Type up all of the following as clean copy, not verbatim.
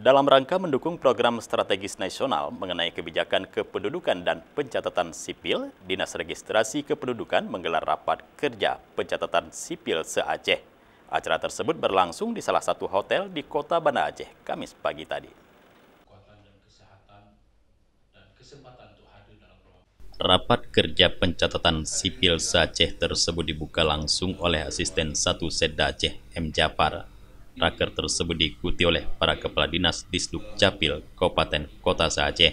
Dalam rangka mendukung program strategis nasional mengenai kebijakan kependudukan dan pencatatan sipil, Dinas Registrasi Kependudukan menggelar rapat kerja pencatatan sipil se-Aceh. Acara tersebut berlangsung di salah satu hotel di Kota Banda Aceh, Kamis pagi tadi. Rapat kerja pencatatan sipil se-Aceh tersebut dibuka langsung oleh Asisten 1 Setda Aceh, M. Jafar. Raker tersebut diikuti oleh para Kepala Dinas Disduk Capil Kabupaten Kota se-Aceh,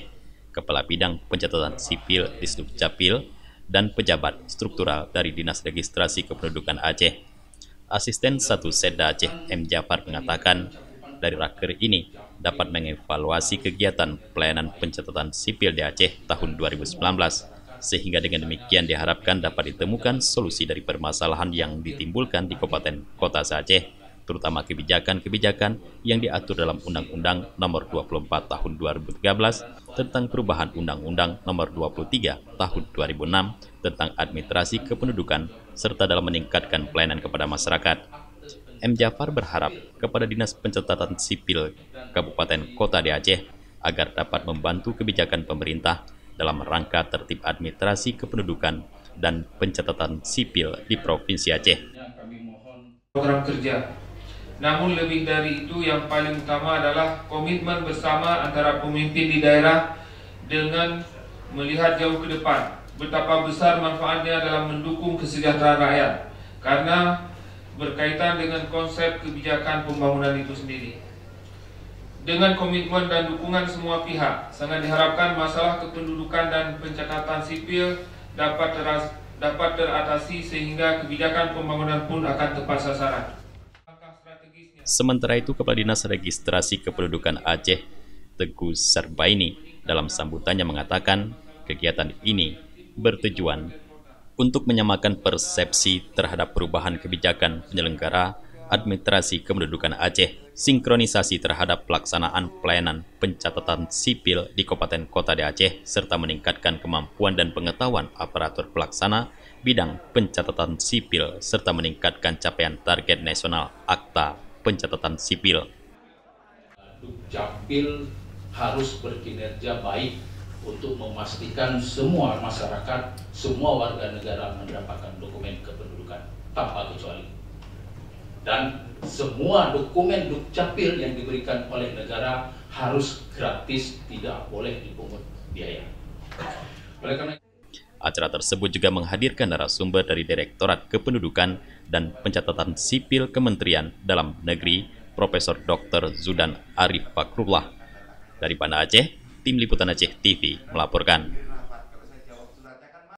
Kepala Bidang Pencatatan Sipil Disduk Capil, dan pejabat struktural dari Dinas Registrasi Kependudukan Aceh. Asisten 1 Setda Aceh, M. Jafar mengatakan, dari raker ini dapat mengevaluasi kegiatan pelayanan pencatatan sipil di Aceh tahun 2019, sehingga dengan demikian diharapkan dapat ditemukan solusi dari permasalahan yang ditimbulkan di Kabupaten Kota se-Aceh, terutama kebijakan-kebijakan yang diatur dalam Undang-Undang Nomor 24 Tahun 2013 tentang perubahan Undang-Undang Nomor 23 Tahun 2006 tentang administrasi kependudukan serta dalam meningkatkan pelayanan kepada masyarakat. M. Jafar berharap kepada Dinas Pencatatan Sipil Kabupaten Kota di Aceh agar dapat membantu kebijakan pemerintah dalam rangka tertib administrasi kependudukan dan pencatatan sipil di Provinsi Aceh. Program kerja. Namun lebih dari itu yang paling utama adalah komitmen bersama antara pemimpin di daerah dengan melihat jauh ke depan betapa besar manfaatnya dalam mendukung kesejahteraan rakyat karena berkaitan dengan konsep kebijakan pembangunan itu sendiri. Dengan komitmen dan dukungan semua pihak, sangat diharapkan masalah kependudukan dan pencatatan sipil dapat teratasi sehingga kebijakan pembangunan pun akan tepat sasaran. Sementara itu, Kepala Dinas Registrasi Kependudukan Aceh, Teguh Sarbaini, dalam sambutannya mengatakan kegiatan ini bertujuan untuk menyamakan persepsi terhadap perubahan kebijakan penyelenggara administrasi kependudukan Aceh, sinkronisasi terhadap pelaksanaan pelayanan pencatatan sipil di Kabupaten Kota di Aceh, serta meningkatkan kemampuan dan pengetahuan aparatur pelaksana bidang pencatatan sipil, serta meningkatkan capaian target nasional Akta Pencatatan Sipil. Dukcapil harus berkinerja baik untuk memastikan semua masyarakat, semua warga negara mendapatkan dokumen kependudukan tanpa kecuali. Dan semua dokumen Dukcapil yang diberikan oleh negara harus gratis, tidak boleh dipungut biaya. Oleh karena acara tersebut juga menghadirkan narasumber dari Direktorat Kependudukan dan Pencatatan Sipil Kementerian Dalam Negeri, Profesor Dr. Zudan Arif Fakrullah. Dari Banda Aceh, Tim Liputan Aceh TV melaporkan.